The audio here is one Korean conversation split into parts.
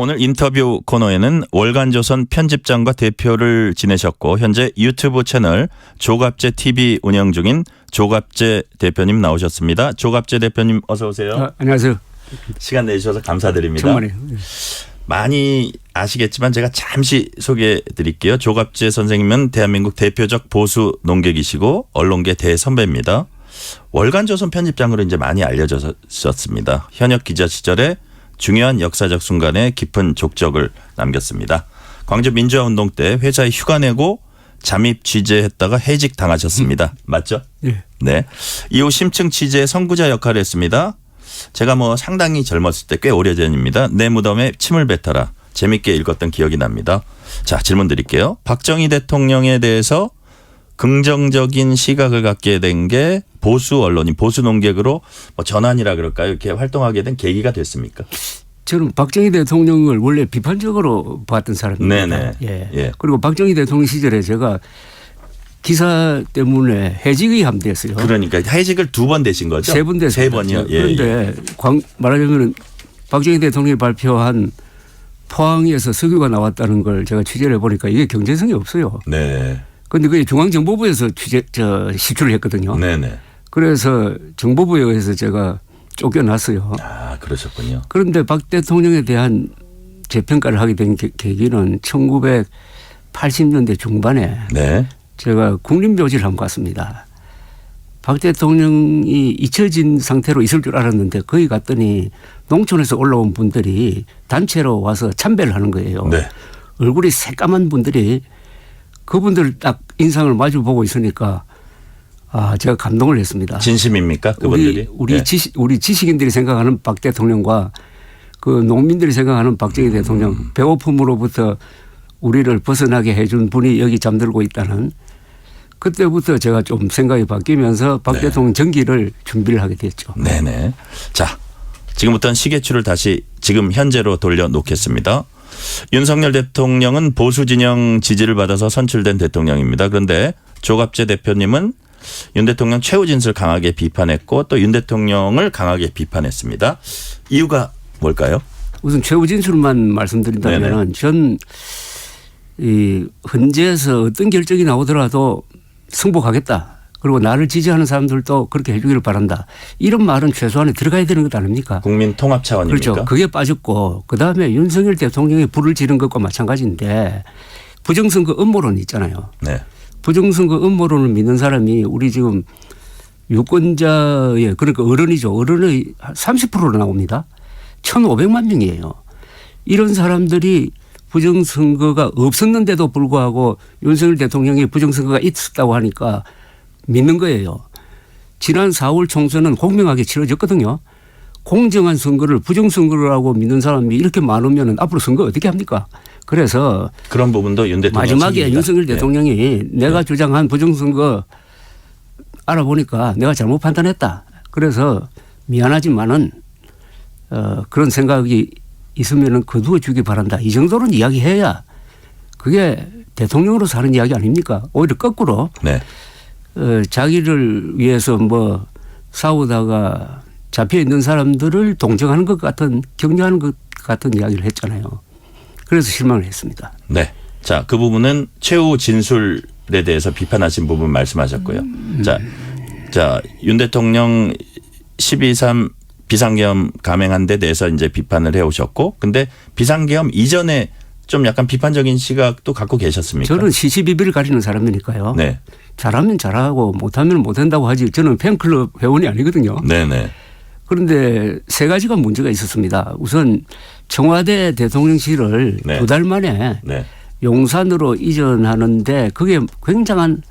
오늘 인터뷰 코너에는 월간조선 편집장과 대표를 지내셨고 현재 유튜브 채널 조갑재 TV 운영 중인 조갑재 대표님 나오셨습니다. 조갑재 대표님 어서 오세요. 안녕하세요. 시간 내주셔서 감사드립니다. 정말요. 많이 아시겠지만 제가 잠시 소개해 드릴게요. 조갑재 선생님은 대한민국 대표적 보수 농객이시고 언론계 대선배입니다. 월간조선 편집장으로 이제 많이 알려졌습니다. 현역 기자 시절에 중요한 역사적 순간에 깊은 족적을 남겼습니다. 광주 민주화운동 때 회사에 휴가 내고 잠입 취재했다가 해직 당하셨습니다. 맞죠? 네. 네. 이후 심층 취재 선구자 역할을 했습니다. 제가 상당히 젊었을 때 꽤 오래전입니다. 내 무덤에 침을 뱉어라. 재밌게 읽었던 기억이 납니다. 자, 질문 드릴게요. 박정희 대통령에 대해서 긍정적인 시각을 갖게 된 게 보수 언론인, 보수 농객으로 전환이라 그럴까요? 이렇게 활동하게 된 계기가 됐습니까? 저는 박정희 대통령을 원래 비판적으로 봤던 사람입니다. 네네. 예. 그리고 박정희 대통령 시절에 제가 기사 때문에 해직이 함대했어요. 그러니까 해직을 2번 되신 거죠? 3번 됐어요. 3번이요? 그런데 말하자면 박정희 대통령이 발표한 포항에서 석유가 나왔다는 걸 제가 취재를 해보니까 이게 경제성이 없어요. 네. 그런데 그게 중앙정보부에서 시출을 했거든요. 네네. 그래서 정보부에 의해서 제가 쫓겨났어요. 아, 그러셨군요. 그런데 박 대통령에 대한 재평가를 하게 된 계기는 1980년대 중반에 네. 제가 국립묘지를 한번 갔습니다. 박 대통령이 잊혀진 상태로 있을 줄 알았는데 거기 갔더니 농촌에서 올라온 분들이 단체로 와서 참배를 하는 거예요. 네. 얼굴이 새까만 분들이 그분들 딱 인상을 마주 보고 있으니까 제가 감동을 했습니다. 진심입니까? 그분들이? 우리 지식인들이 생각하는 박 대통령과 그 농민들이 생각하는 박정희 대통령 배고픔으로부터 우리를 벗어나게 해준 분이 여기 잠들고 있다는 그때부터 제가 좀 생각이 바뀌면서 박 대통령 정기를 준비를 하게 됐죠. 네네. 자, 지금부터는 시계추를 다시 지금 현재로 돌려놓겠습니다. 윤석열 대통령은 보수 진영 지지를 받아서 선출된 대통령입니다. 그런데 조갑재 대표님은 윤 대통령 최후 진술을 강하게 비판했고 또 윤 대통령을 강하게 비판했습니다. 이유가 뭘까요? 우선 최후 진술만 말씀드린다면 전 이 헌재에서 어떤 결정이 나오더라도 승복하겠다. 그리고 나를 지지하는 사람들도 그렇게 해 주기를 바란다. 이런 말은 최소한에 들어가야 되는 것 아닙니까? 국민 통합 차원입니까? 그렇죠. 그게 빠졌고 그다음에 윤석열 대통령이 불을 지른 것과 마찬가지인데 부정선거 음모론이 있잖아요. 네. 부정선거 음모론을 믿는 사람이 우리 지금 유권자의 그러니까 어른이죠. 어른의 30%로 나옵니다. 1,500만 명이에요. 이런 사람들이 부정선거가 없었는데도 불구하고 윤석열 대통령이 부정선거가 있었다고 하니까 믿는 거예요. 지난 4월 총선은 공명하게 치러졌거든요. 공정한 선거를 부정선거라고 믿는 사람이 이렇게 많으면 앞으로 선거 어떻게 합니까? 그래서 그런 부분도 윤 대통령 마지막에 책임이다. 윤석열 대통령이 내가 주장한 부정선거 알아보니까 내가 잘못 판단했다. 그래서 미안하지만은 그런 생각이 있으면은 거두어 주기 바란다. 이 정도는 이야기해야 그게 대통령으로서 하는 이야기 아닙니까? 오히려 거꾸로 네. 자기를 위해서 싸우다가 잡혀 있는 사람들을 동정하는 것 같은 격려하는 것 같은 이야기를 했잖아요. 그래서 실망을 했습니다. 네. 자, 그 부분은 최후 진술에 대해서 비판하신 부분 말씀하셨고요. 자, 윤 대통령 12.3 비상계엄 감행한 데 대해서 이제 비판을 해오셨고 근데 비상계엄 이전에 좀 약간 비판적인 시각도 갖고 계셨습니까? 저는 시시비비를 가리는 사람이니까요. 네. 잘하면 잘하고 못하면 못한다고 하지 저는 팬클럽 회원이 아니거든요. 네네. 그런데 3가지가 문제가 있었습니다. 우선 청와대 대통령실을 네. 2달 만에 네. 용산으로 이전하는데 그게 굉장한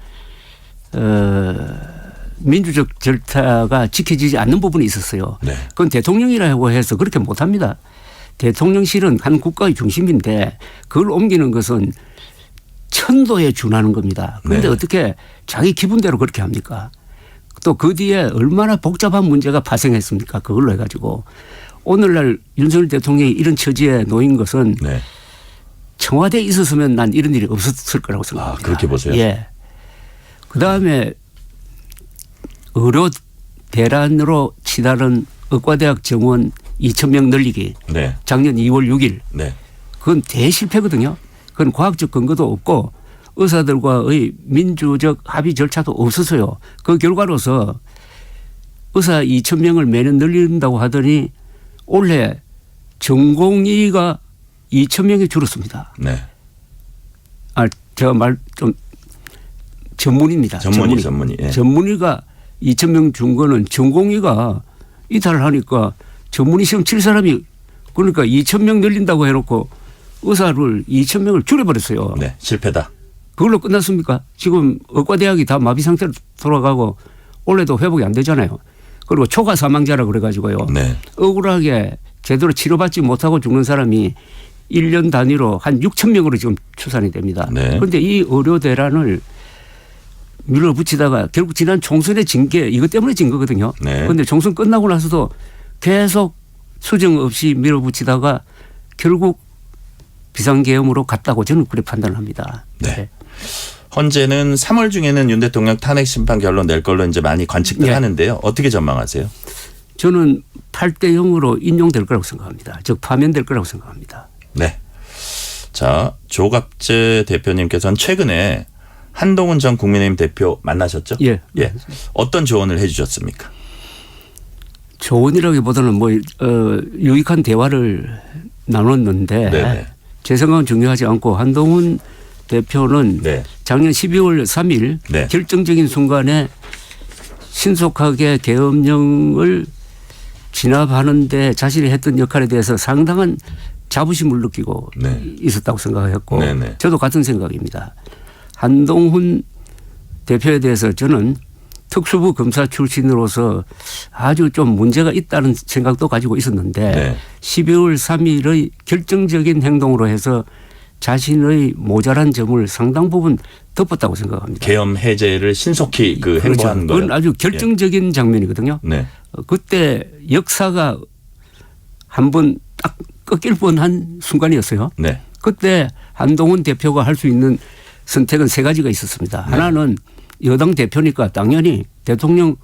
민주적 절차가 지켜지지 않는 부분이 있었어요. 네. 그건 대통령이라고 해서 그렇게 못합니다. 대통령실은 한 국가의 중심인데 그걸 옮기는 것은 천도에 준하는 겁니다. 그런데 네. 어떻게 자기 기분대로 그렇게 합니까? 또 그 뒤에 얼마나 복잡한 문제가 발생했습니까? 그걸로 해가지고 오늘날 윤석열 대통령이 이런 처지에 놓인 것은 네. 청와대에 있었으면 난 이런 일이 없었을 거라고 생각합니다. 그렇게 보세요? 예. 그다음에 의료 대란으로 치달은 의과대학 정원 2,000명 늘리기. 네. 작년 2월 6일. 네. 그건 대실패거든요. 그건 과학적 근거도 없고 의사들과의 민주적 합의 절차도 없었어요. 그 결과로서 의사 2,000명을 매년 늘린다고 하더니 올해 전공의가 2,000명이 줄었습니다. 네. 제가 말 좀 전문의입니다. 전문의. 예. 전문의가 2,000명 준 거는 전공의가 이탈을 하니까 전문의 시험 칠 사람이 그러니까 2,000명 늘린다고 해놓고 의사를 2,000명을 줄여버렸어요. 네. 실패다. 그걸로 끝났습니까? 지금 의과대학이 다 마비 상태로 돌아가고 올해도 회복이 안 되잖아요. 그리고 초과 사망자라 그래가지고요. 네. 억울하게 제대로 치료받지 못하고 죽는 사람이 1년 단위로 한 6,000명으로 지금 추산이 됩니다. 네. 그런데 이 의료 대란을 밀어붙이다가 결국 지난 총선에 진 게 이것 때문에 진 거거든요. 네. 그런데 총선 끝나고 나서도 계속 수정 없이 밀어붙이다가 결국 비상계엄으로 갔다고 저는 그렇게 판단을 합니다. 네. 헌재는 3월 중에는 윤 대통령 탄핵 심판 결론 낼 걸로 이제 많이 관측들 네. 하는데요. 어떻게 전망하세요? 저는 8대 0으로 인용될 거라고 생각합니다. 즉 파면될 거라고 생각합니다. 네. 자, 조갑재 대표님께서는 최근에 한동훈 전 국민의힘 대표 만나셨죠? 예. 예. 어떤 조언을 해 주셨습니까? 조언이라기보다는 유익한 대화를 나눴는데 네네. 제 생각은 중요하지 않고 한동훈 대표는 네. 작년 12월 3일 네. 결정적인 순간에 신속하게 계엄령을 진압하는데 자신이 했던 역할에 대해서 상당한 자부심을 느끼고 네. 있었다고 생각했고 네네. 저도 같은 생각입니다. 한동훈 대표에 대해서 저는 특수부 검사 출신으로서 아주 좀 문제가 있다는 생각도 가지고 있었는데 네. 12월 3일의 결정적인 행동으로 해서 자신의 모자란 점을 상당 부분 덮었다고 생각합니다. 계엄 해제를 신속히 그 그렇죠. 행보한 거예요. 그건 아주 결정적인 장면이거든요. 네. 그때 역사가 한번 딱 꺾일 뻔한 순간이었어요. 네. 그때 한동훈 대표가 할 수 있는 선택은 세 가지가 있었습니다. 네. 하나는 여당 대표니까 당연히 대통령을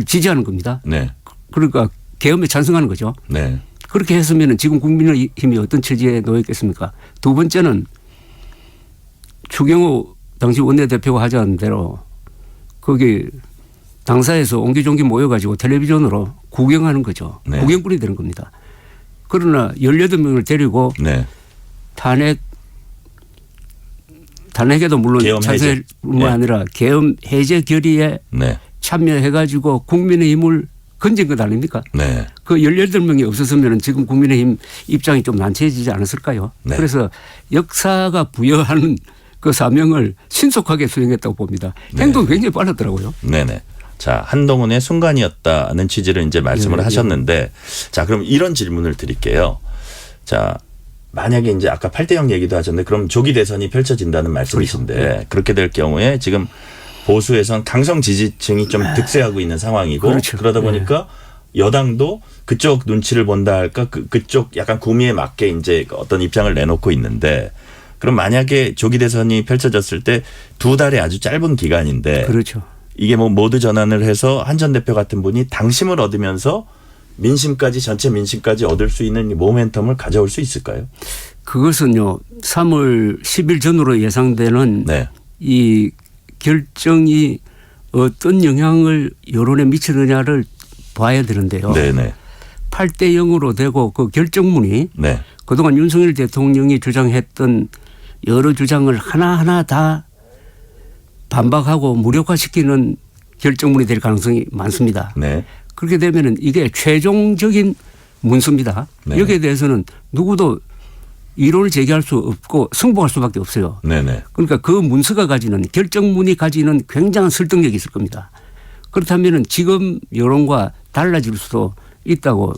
지지하는 겁니다. 네. 그러니까 계엄에 찬성하는 거죠. 네. 그렇게 했으면 지금 국민의힘이 어떤 처지에 놓여 있겠습니까? 두 번째는 추경호 당시 원내대표가 하자는 대로 거기 당사에서 옹기종기 모여가지고 텔레비전으로 구경하는 거죠. 네. 구경꾼이 되는 겁니다. 그러나 18명을 데리고 네. 탄핵에도 물론 계엄 해제. 찬성뿐만 네. 아니라 계엄 해제 결의에 네. 참여해가지고 국민의힘을 건진 것 아닙니까? 네. 그 18명이 없었으면 지금 국민의힘 입장이 좀 난처해지지 않았을까요? 네. 그래서 역사가 부여하는 그 사명을 신속하게 수행했다고 봅니다. 네. 행동이 굉장히 빨랐더라고요. 네네. 자, 한동훈의 순간이었다는 취지를 이제 말씀을 예, 하셨는데 자, 그럼 이런 질문을 드릴게요. 자, 만약에 이제 아까 8대 0 얘기도 하셨는데 그럼 조기 대선이 펼쳐진다는 말씀이신데 그렇죠. 그렇게 될 경우에 지금 보수에선 강성 지지층이 좀 득세하고 있는 상황이고 그렇죠. 그러다 보니까 여당도 그쪽 눈치를 본다 할까 그쪽 약간 구미에 맞게 이제 어떤 입장을 내놓고 있는데 그럼 만약에 조기 대선이 펼쳐졌을 때 2달의 아주 짧은 기간인데 그렇죠. 이게 뭐 모드 전환을 해서 한 전 대표 같은 분이 당심을 얻으면서 민심까지 전체 민심까지 얻을 수 있는 이 모멘텀을 가져올 수 있을까요? 그것은요. 3월 10일 전으로 예상되는 네. 이 결정이 어떤 영향을 여론에 미치느냐를 봐야 되는데요. 네네. 8대 0으로 되고 그 결정문이 네. 그동안 윤석열 대통령이 주장했던 여러 주장을 하나하나 다 반박하고 무력화시키는 결정문이 될 가능성이 많습니다. 네. 그렇게 되면은 이게 최종적인 문서입니다. 네. 여기에 대해서는 누구도 이론을 제기할 수 없고 승복할 수밖에 없어요. 네네. 그러니까 그 문서가 가지는 결정문이 가지는 굉장한 설득력이 있을 겁니다. 그렇다면은 지금 여론과 달라질 수도 있다고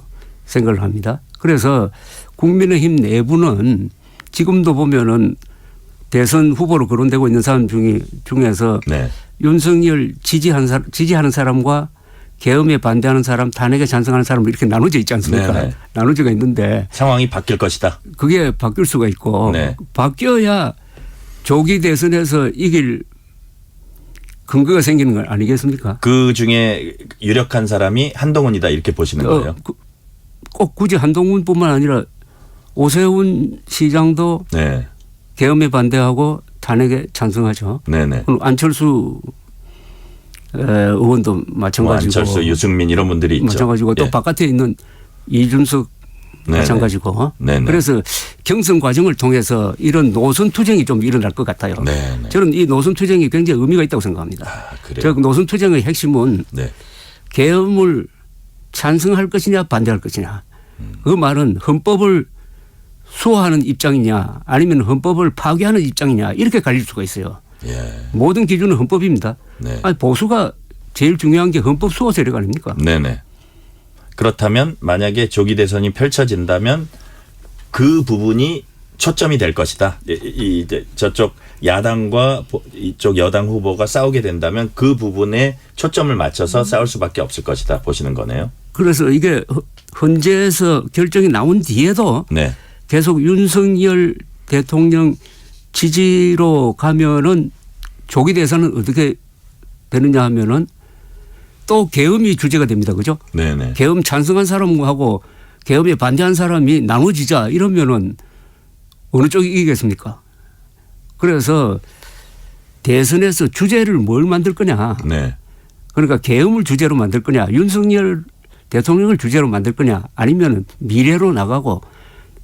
생각을 합니다. 그래서 국민의힘 내부는 지금도 보면은 대선 후보로 거론되고 있는 사람 중에서 네. 윤석열 지지하는 사람과 계엄에 반대하는 사람, 탄핵에 찬성하는 사람 이렇게 나눠져 있지 않습니까? 네네. 나눠져가 있는데 상황이 바뀔 것이다. 그게 바뀔 수가 있고 네. 바뀌어야 조기 대선에서 이길 근거가 생기는 거 아니겠습니까? 그 중에 유력한 사람이 한동훈이다 이렇게 보시는 거예요. 꼭 굳이 한동훈뿐만 아니라 오세훈 시장도 네. 계엄에 반대하고 탄핵에 찬성하죠. 네네. 그리고 안철수 의원도 뭐 마찬가지고. 안철수, 유승민 이런 분들이 있죠. 마찬가지고 또 예. 바깥에 있는 이준석 네네. 마찬가지고. 네네. 그래서 경선 과정을 통해서 이런 노선 투쟁이 좀 일어날 것 같아요. 네네. 저는 이 노선 투쟁이 굉장히 의미가 있다고 생각합니다. 아, 그래요. 저 노선 투쟁의 핵심은 네. 계엄을 찬성할 것이냐 반대할 것이냐. 그 말은 헌법을 수호하는 입장이냐 아니면 헌법을 파괴하는 입장이냐 이렇게 갈릴 수가 있어요. 예. 모든 기준은 헌법입니다. 네. 아니, 보수가 제일 중요한 게 헌법 수호 세력 아닙니까? 네네. 그렇다면 만약에 조기 대선이 펼쳐진다면 그 부분이 초점이 될 것이다. 이제 저쪽 야당과 이쪽 여당 후보가 싸우게 된다면 그 부분에 초점을 맞춰서 싸울 수밖에 없을 것이다 보시는 거네요. 그래서 이게 헌재에서 결정이 나온 뒤에도 네. 계속 윤석열 대통령 지지로 가면은 조기 대선은 어떻게 되느냐 하면은 또 계엄이 주제가 됩니다. 그죠? 네네. 계엄 찬성한 사람하고 계엄에 반대한 사람이 나눠지자 이러면은 어느 쪽이 이기겠습니까? 그래서 대선에서 주제를 뭘 만들 거냐. 네. 그러니까 계엄을 주제로 만들 거냐. 윤석열 대통령을 주제로 만들 거냐. 아니면은 미래로 나가고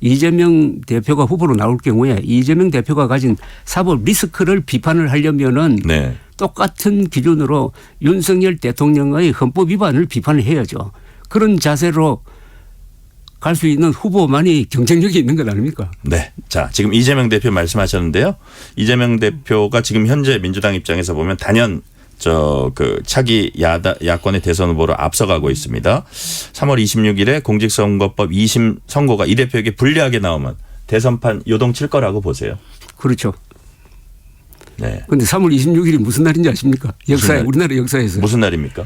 이재명 대표가 후보로 나올 경우에 이재명 대표가 가진 사법 리스크를 비판을 하려면은 네. 똑같은 기준으로 윤석열 대통령의 헌법 위반을 비판을 해야죠. 그런 자세로 갈 수 있는 후보만이 경쟁력이 있는 것 아닙니까? 네. 자, 지금 이재명 대표 말씀하셨는데요. 이재명 대표가 지금 현재 민주당 입장에서 보면 단연 차기 야권의 대선 후보로 앞서가고 있습니다. 3월 26일에 공직선거법 2심 선고가 이 대표에게 불리하게 나오면 대선판 요동칠 거라고 보세요. 그렇죠. 네. 그런데 3월 26일이 무슨 날인지 아십니까? 역사에 날? 우리나라 역사에서. 무슨 날입니까?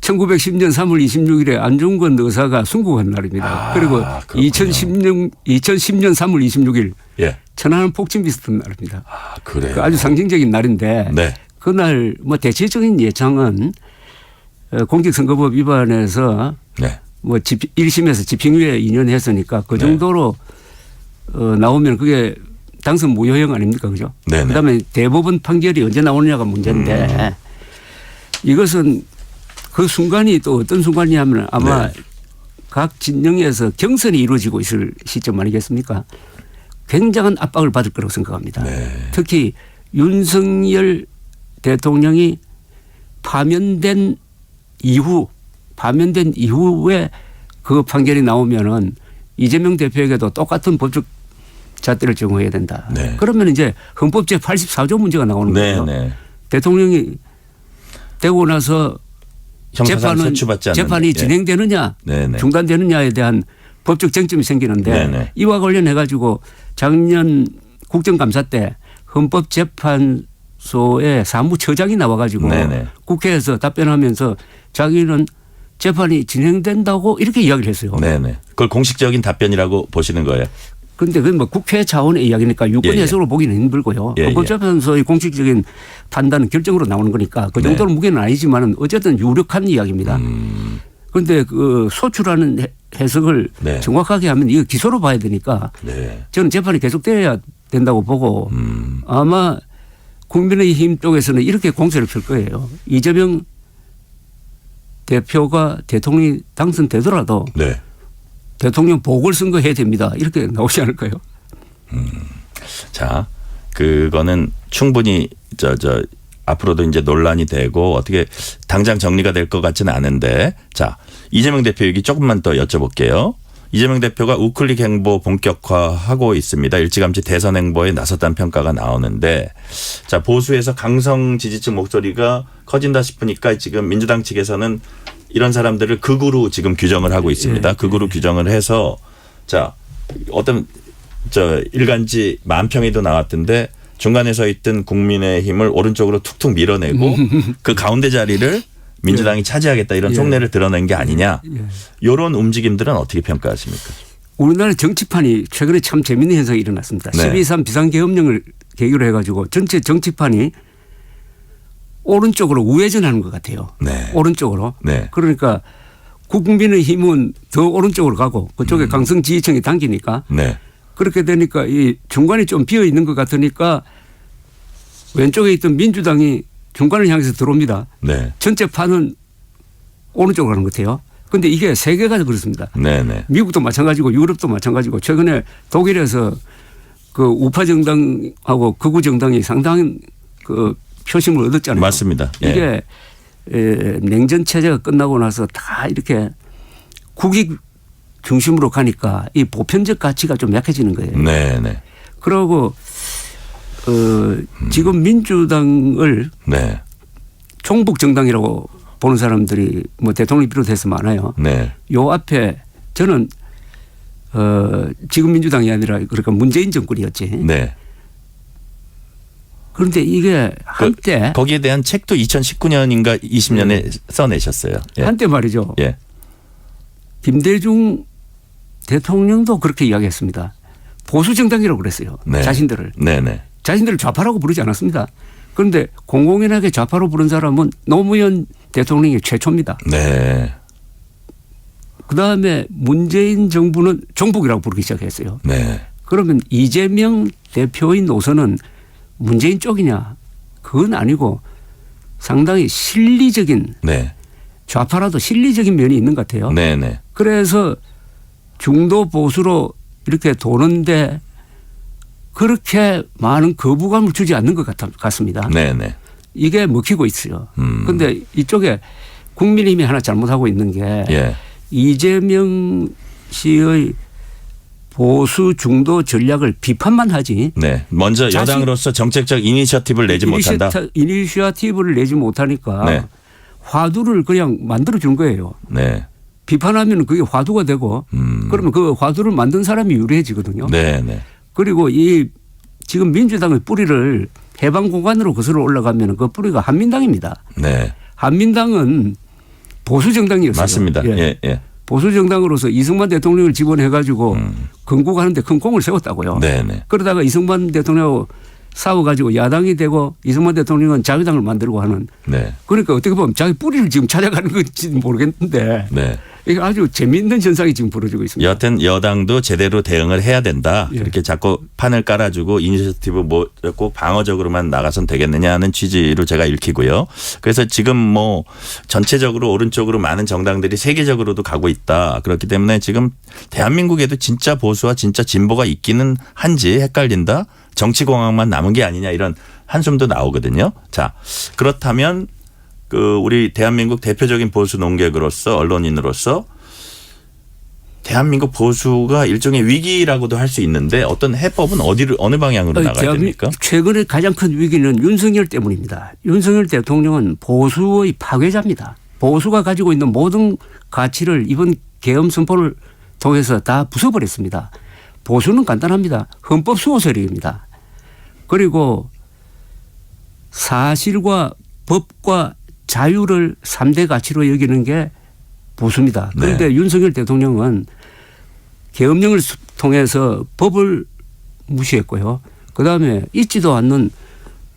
1910년 3월 26일에 안중근 의사가 순국한 날입니다. 그리고 그렇군요. 2010년 3월 26일 예. 천안함 폭침 비슷한 날입니다. 아, 그래요. 그 아주 상징적인 날인데 네. 그날 뭐 대체적인 예상은 공직선거법 위반해서 네. 뭐 1심에서 집행유예 2년 했으니까 그 정도로 나오면 그게 당선 무효형 아닙니까? 그죠? 네네. 그다음에 대법원 판결이 언제 나오느냐가 문제인데 이것은 그 순간이 또 어떤 순간이냐면 아마 각 진영에서 경선이 이루어지고 있을 시점 아니겠습니까? 굉장한 압박을 받을 거라고 생각합니다. 네. 특히 윤석열 대통령이 파면된 이후에 그 판결이 나오면은 이재명 대표에게도 똑같은 법적 잣대를 적용해야 된다. 네. 그러면 이제 헌법 제84조 문제가 나오는 거예요. 네. 대통령이 되고 나서 재판이 진행되느냐 네네. 중단되느냐에 대한 법적 쟁점이 생기는데 네네. 이와 관련해 가지고 작년 국정감사 때 헌법재판소의 사무처장이 나와 가지고 네네. 국회에서 답변하면서 자기는 재판이 진행된다고 이렇게 이야기를 했어요. 네네. 그걸 공식적인 답변이라고 보시는 거예요. 그런데 그건 뭐 국회 차원의 이야기니까 유권 해석으로 보기는 힘들고요. 헌법재판소의 공식적인 판단은 결정으로 나오는 거니까 그 정도는 무게는 아니지만은 어쨌든 유력한 이야기입니다. 그런데 그 소출하는 해석을 정확하게 하면 이거 기소로 봐야 되니까 저는 재판이 계속돼야 된다고 보고 아마 국민의힘 쪽에서는 이렇게 공세를 펼 거예요. 이재명 대표가 대통령이 당선되더라도 대통령 보궐선거 해야 됩니다. 이렇게 나오지 않을까요? 자, 그거는 충분히 앞으로도 이제 논란이 되고 어떻게 당장 정리가 될 것 같지는 않은데 자, 이재명 대표 얘기 조금만 더 여쭤볼게요. 이재명 대표가 우클릭 행보 본격화하고 있습니다. 일찌감치 대선 행보에 나섰다는 평가가 나오는데 자, 보수에서 강성 지지층 목소리가 커진다 싶으니까 지금 민주당 측에서는 이런 사람들을 극우로 지금 규정을 하고 있습니다. 극우로 규정을 해서 자, 어떤 일간지 만평에도 나왔던데 중간에 서 있던 국민의힘을 오른쪽으로 툭툭 밀어내고 그 가운데 자리를 민주당이 차지하겠다 이런 속내를 드러낸 게 아니냐. 이런 움직임들은 어떻게 평가하십니까? 우리나라 정치판이 최근에 참 재미있는 현상이 일어났습니다. 12.3 비상계엄령을 계기로 해가지고 전체 정치판이 오른쪽으로 우회전하는 것 같아요. 오른쪽으로. 그러니까 국민의힘은 더 오른쪽으로 가고 그쪽에 강성 지지층이 당기니까 네. 그렇게 되니까 이 중간이 좀 비어 있는 것 같으니까 왼쪽에 있던 민주당이 중간을 향해서 들어옵니다. 네. 전체 판은 오른쪽으로 가는 것 같아요. 그런데 이게 세계가 그렇습니다. 네네. 미국도 마찬가지고 유럽도 마찬가지고 최근에 독일에서 그 우파 정당하고 극우 정당이 상당한 그 표심을 얻었잖아요. 맞습니다. 예. 이게 냉전 체제가 끝나고 나서 다 이렇게 국익 중심으로 가니까 이 보편적 가치가 좀 약해지는 거예요. 네네. 그러고 지금 민주당을 네. 총북 정당이라고 보는 사람들이 뭐 대통령 비롯해서 많아요. 네. 요 앞에 저는 지금 민주당이 아니라 그러니까 문재인 정권이었지. 네. 그런데 이게 한때 거기에 대한 책도 2019년인가 20년에 써내셨어요. 예. 한때 말이죠. 예. 김대중 대통령도 그렇게 이야기했습니다. 보수 정당이라고 그랬어요. 네. 자신들을. 네네. 자신들을 좌파라고 부르지 않았습니다. 그런데 공공연하게 좌파로 부른 사람은 노무현 대통령이 최초입니다. 네. 그다음에 문재인 정부는 종북이라고 부르기 시작했어요. 네. 그러면 이재명 대표의 노선은 문재인 쪽이냐? 그건 아니고 상당히 실리적인 네. 좌파라도 실리적인 면이 있는 것 같아요. 네네. 그래서 중도 보수로 이렇게 도는데 그렇게 많은 거부감을 주지 않는 것 같습니다. 네네. 이게 먹히고 있어요. 그런데 이쪽에 국민의힘이 하나 잘못하고 있는 게 예. 이재명 씨의 보수 중도 전략을 비판만 하지. 네. 먼저 여당으로서 정책적 이니셔티브를 내지 못한다. 이니셔티브를 내지 못하니까 네. 화두를 그냥 만들어 준 거예요. 네. 비판하면 그게 화두가 되고 그러면 그 화두를 만든 사람이 유리해지거든요. 네네. 그리고 이 지금 민주당의 뿌리를 해방 공간으로 거슬러 올라가면 그 뿌리가 한민당입니다. 네. 한민당은 보수 정당이었어요. 맞습니다. 예. 예. 보수 정당으로서 이승만 대통령을 지원해 가지고 건국하는데 큰 공을 세웠다고요. 네네. 그러다가 이승만 대통령하고 싸워가지고 야당이 되고 이승만 대통령은 자유당을 만들고 하는. 네. 그러니까 어떻게 보면 자기 뿌리를 지금 찾아가는 건지 모르겠는데 네. 이게 아주 재미있는 현상이 지금 벌어지고 있습니다. 여하튼 여당도 제대로 대응을 해야 된다. 예. 이렇게 자꾸 판을 깔아주고 이니셔티브 뭐 꼭 방어적으로만 나가선 되겠느냐 하는 취지로 제가 읽히고요. 그래서 지금 뭐 전체적으로 오른쪽으로 많은 정당들이 세계적으로도 가고 있다. 그렇기 때문에 지금 대한민국에도 진짜 보수와 진짜 진보가 있기는 한지 헷갈린다. 정치공학만 남은 게 아니냐 이런 한숨도 나오거든요. 자, 그렇다면 그 우리 대한민국 대표적인 보수 논객으로서 언론인으로서 대한민국 보수가 일종의 위기라고도 할 수 있는데 어떤 해법은 어느 방향으로 나가야 됩니까? 최근에 가장 큰 위기는 윤석열 때문입니다. 윤석열 대통령은 보수의 파괴자입니다. 보수가 가지고 있는 모든 가치를 이번 계엄 선포를 통해서 다 부숴버렸습니다. 보수는 간단합니다. 헌법 수호 세력입니다. 그리고 사실과 법과 자유를 3대 가치로 여기는 게 보수입니다. 그런데 네. 윤석열 대통령은 계엄령을 통해서 법을 무시했고요. 그다음에 있지도 않는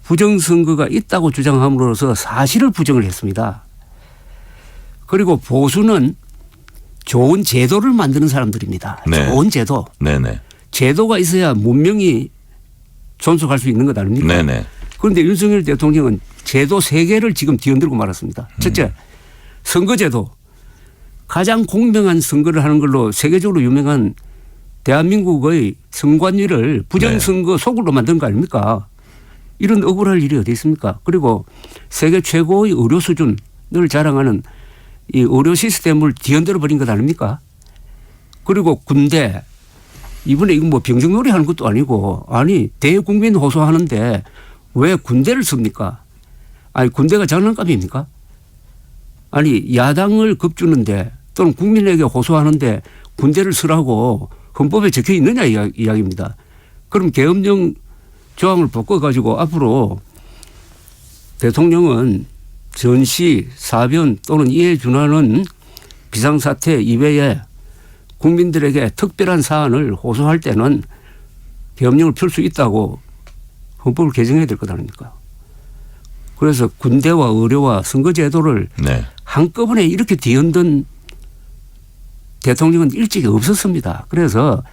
부정선거가 있다고 주장함으로써 사실을 부정을 했습니다. 그리고 보수는 좋은 제도를 만드는 사람들입니다. 네. 좋은 제도. 네네. 제도가 있어야 문명이 존속할 수 있는 것 아닙니까? 네네. 그런데 윤석열 대통령은 제도 3개를 지금 뒤흔들고 말았습니다. 첫째, 선거제도. 가장 공정한 선거를 하는 걸로 세계적으로 유명한 대한민국의 선관위를 부정선거 소굴로 만든 거 아닙니까? 이런 억울할 일이 어디 있습니까? 그리고 세계 최고의 의료 수준을 자랑하는 이 의료 시스템을 뒤흔들어 버린 것 아닙니까? 그리고 군대. 이번에 이건 뭐 병정놀이 하는 것도 아니고 아니 대국민 호소하는데 왜 군대를 씁니까? 아니 군대가 장난감입니까? 아니 야당을 겁주는데 또는 국민에게 호소하는데 군대를 쓰라고 헌법에 적혀 있느냐 이야기입니다. 그럼 계엄령 조항을 바꿔가지고 앞으로 대통령은 전시, 사변 또는 이에 준하는 비상사태 이외에 국민들에게 특별한 사안을 호소할 때는 계엄령을 펼 수 있다고 헌법을 개정해야 될 것 아닙니까? 그래서 군대와 의료와 선거제도를 네. 한꺼번에 이렇게 뒤흔든 대통령은 일찍이 없었습니다. 그래서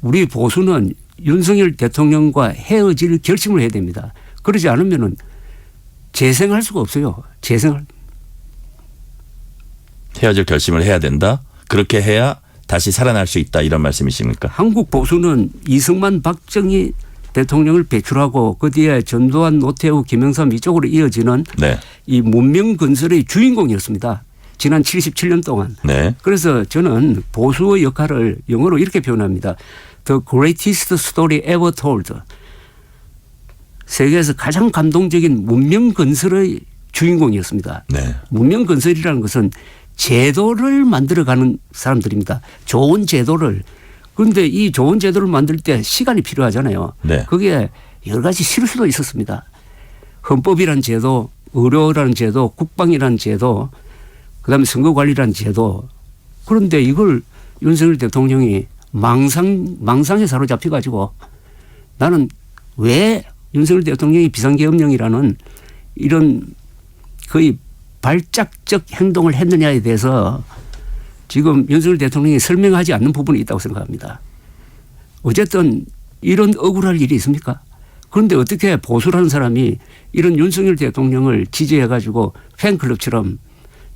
우리 보수는 윤석열 대통령과 헤어질 결심을 해야 됩니다. 그러지 않으면은 재생할 수가 없어요. 재생할. 헤어질 결심을 해야 된다. 그렇게 해야 다시 살아날 수 있다 이런 말씀이십니까? 한국 보수는 이승만, 박정희 대통령을 배출하고 그 뒤에 전두환, 노태우, 김영삼 이쪽으로 이어지는 네. 이 문명 건설의 주인공이었습니다. 지난 77년 동안. 네. 그래서 저는 보수의 역할을 영어로 이렇게 표현합니다. The greatest story ever told. 세계에서 가장 감동적인 문명 건설의 주인공이었습니다. 네. 문명 건설이라는 것은 제도를 만들어가는 사람들입니다. 좋은 제도를. 그런데 이 좋은 제도를 만들 때 시간이 필요하잖아요. 네. 그게 여러 가지 실수도 있었습니다. 헌법이라는 제도, 의료라는 제도, 국방이라는 제도, 그다음에 선거관리라는 제도. 그런데 이걸 윤석열 대통령이 망상에 사로잡혀 가지고 나는 왜 윤석열 대통령이 비상계엄령이라는 이런 거의 발작적 행동을 했느냐에 대해서 지금 윤석열 대통령이 설명하지 않는 부분이 있다고 생각합니다. 어쨌든 이런 억울할 일이 있습니까? 그런데 어떻게 보수라는 사람이 이런 윤석열 대통령을 지지해 가지고 팬클럽처럼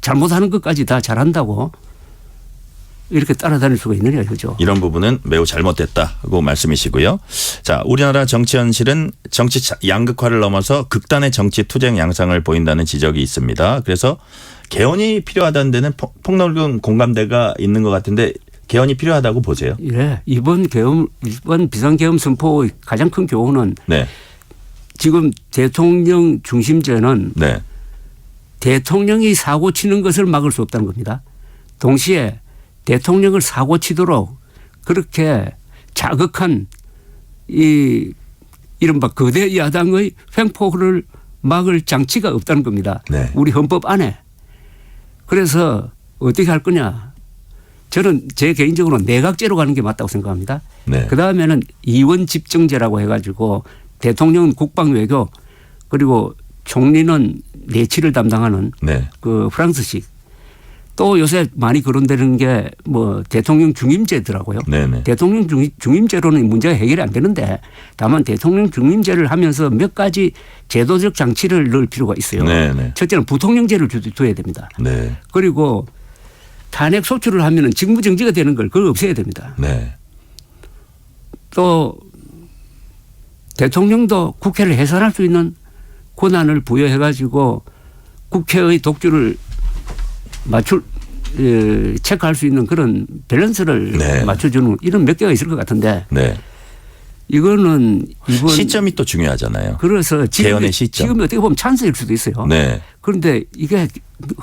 잘못하는 것까지 다 잘한다고 이렇게 따라다닐 수가 있느냐 이거죠. 이런 부분은 매우 잘못됐다고 말씀이시고요. 자, 우리나라 정치 현실은 정치 양극화를 넘어서 극단의 정치 투쟁 양상을 보인다는 지적이 있습니다. 그래서 개헌이 필요하다는 데는 폭넓은 공감대가 있는 것 같은데 개헌이 필요하다고 보세요. 예, 이번 비상계엄 선포의 가장 큰 교훈은 네. 지금 대통령 중심제는 네. 대통령이 사고 치는 것을 막을 수 없다는 겁니다. 동시에 대통령을 사고 치도록 그렇게 자극한 이 이른바 거대 야당의 횡포를 막을 장치가 없다는 겁니다. 네. 우리 헌법 안에. 그래서 어떻게 할 거냐. 저는 제 개인적으로 내각제로 가는 게 맞다고 생각합니다. 네. 그다음에는 이원 집정제라고 해가지고 대통령은 국방 외교 그리고 총리는 내치를 담당하는 네. 그 프랑스식. 또 요새 많이 거론되는 게 뭐 대통령 중임제더라고요. 네네. 대통령 중임제로는 문제가 해결이 안 되는데 다만 대통령 중임제를 하면서 몇 가지 제도적 장치를 넣을 필요가 있어요. 네네. 첫째는 부통령제를 둬야 됩니다. 네. 그리고 탄핵 소추를 하면은 직무정지가 되는 걸 그걸 없애야 됩니다. 네. 또 대통령도 국회를 해산할 수 있는 권한을 부여해 가지고 국회의 독주를 체크할 수 있는 그런 밸런스를 네. 맞춰주는 이런 몇 개가 있을 것 같은데 네. 이거는 이번 시점이 또 중요하잖아요. 그래서 개헌의 시점. 지금 어떻게 보면 찬스일 수도 있어요. 네. 그런데 이게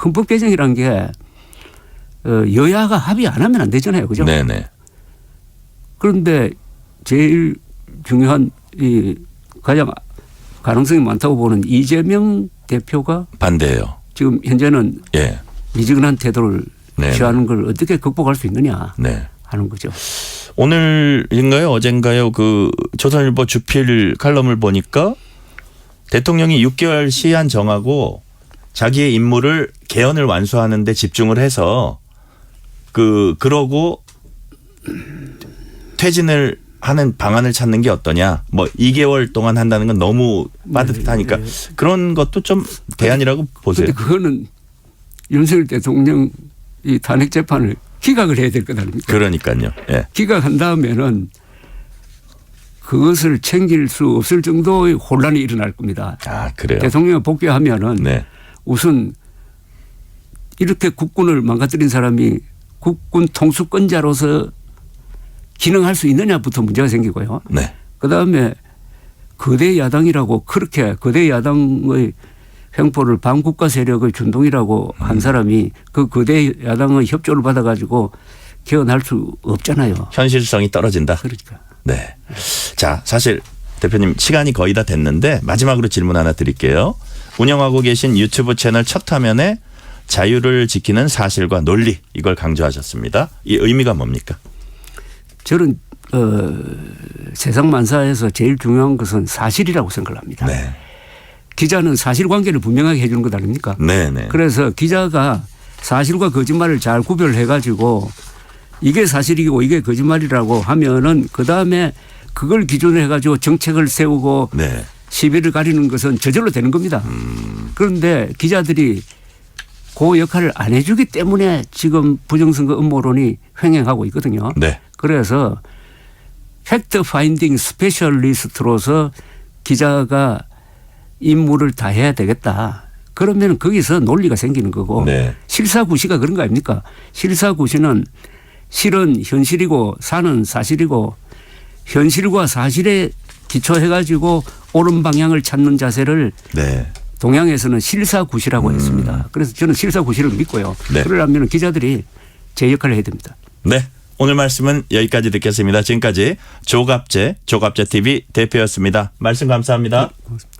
헌법 개정이라는 게 여야가 합의 안 하면 안 되잖아요. 그죠? 네네. 그런데 제일 중요한 이 가장 가능성이 많다고 보는 이재명 대표가 반대예요. 지금 현재는 예. 미지근한 태도를 네. 취하는 걸 어떻게 극복할 수 있느냐 네. 하는 거죠. 오늘인가요? 어젠가요? 그 조선일보 주필 칼럼을 보니까 대통령이 6개월 시한 정하고 자기의 임무를 개헌을 완수하는 데 집중을 해서 그러고 퇴진을 하는 방안을 찾는 게 어떠냐. 뭐 2개월 동안 한다는 건 너무 빠듯하니까 네. 그런 것도 좀 대안이라고 보세요. 그런데 그거는 윤석열 대통령 이 탄핵 재판을 기각을 해야 될 것 아닙니까? 그러니까요. 예. 기각한 다음에는 그것을 챙길 수 없을 정도의 혼란이 일어날 겁니다. 아, 그래요. 대통령이 복귀하면은 네. 우선 이렇게 국군을 망가뜨린 사람이 국군 통수권자로서 기능할 수 있느냐부터 문제가 생기고요. 네. 그다음에 거대 야당이라고 그렇게 거대 야당의 횡포를 반국가 세력의 준동이라고 한 사람이 그 거대 야당의 협조를 받아가지고 개헌할 수 없잖아요. 현실성이 떨어진다. 그러니까. 네. 자, 사실 대표님 시간이 거의 다 됐는데 마지막으로 질문 하나 드릴게요. 운영하고 계신 유튜브 채널 첫 화면에 자유를 지키는 사실과 논리 이걸 강조하셨습니다. 이 의미가 뭡니까? 저는 세상 만사에서 제일 중요한 것은 사실이라고 생각을 합니다. 네. 기자는 사실관계를 분명하게 해주는 것 아닙니까? 네네. 그래서 기자가 사실과 거짓말을 잘 구별해 가지고 이게 사실이고 이게 거짓말이라고 하면은 그다음에 그걸 기준으로 해가지고 정책을 세우고 네. 시비를 가리는 것은 저절로 되는 겁니다. 그런데 기자들이 그 역할을 안 해주기 때문에 지금 부정선거 음모론이 횡행하고 있거든요. 네. 그래서 팩트 파인딩 스페셜리스트로서 기자가 임무를 다 해야 되겠다. 그러면 거기서 논리가 생기는 거고 네. 실사구시가 그런 거 아닙니까? 실사구시는 실은 현실이고 사는 사실이고 현실과 사실에 기초해가지고 옳은 방향을 찾는 자세를 네. 동양에서는 실사구시라고 했습니다. 그래서 저는 실사구시를 믿고요. 네. 그러려면 기자들이 제 역할을 해야 됩니다. 네. 오늘 말씀은 여기까지 듣겠습니다. 지금까지 조갑재 TV 대표였습니다. 말씀 감사합니다. 고맙습니다.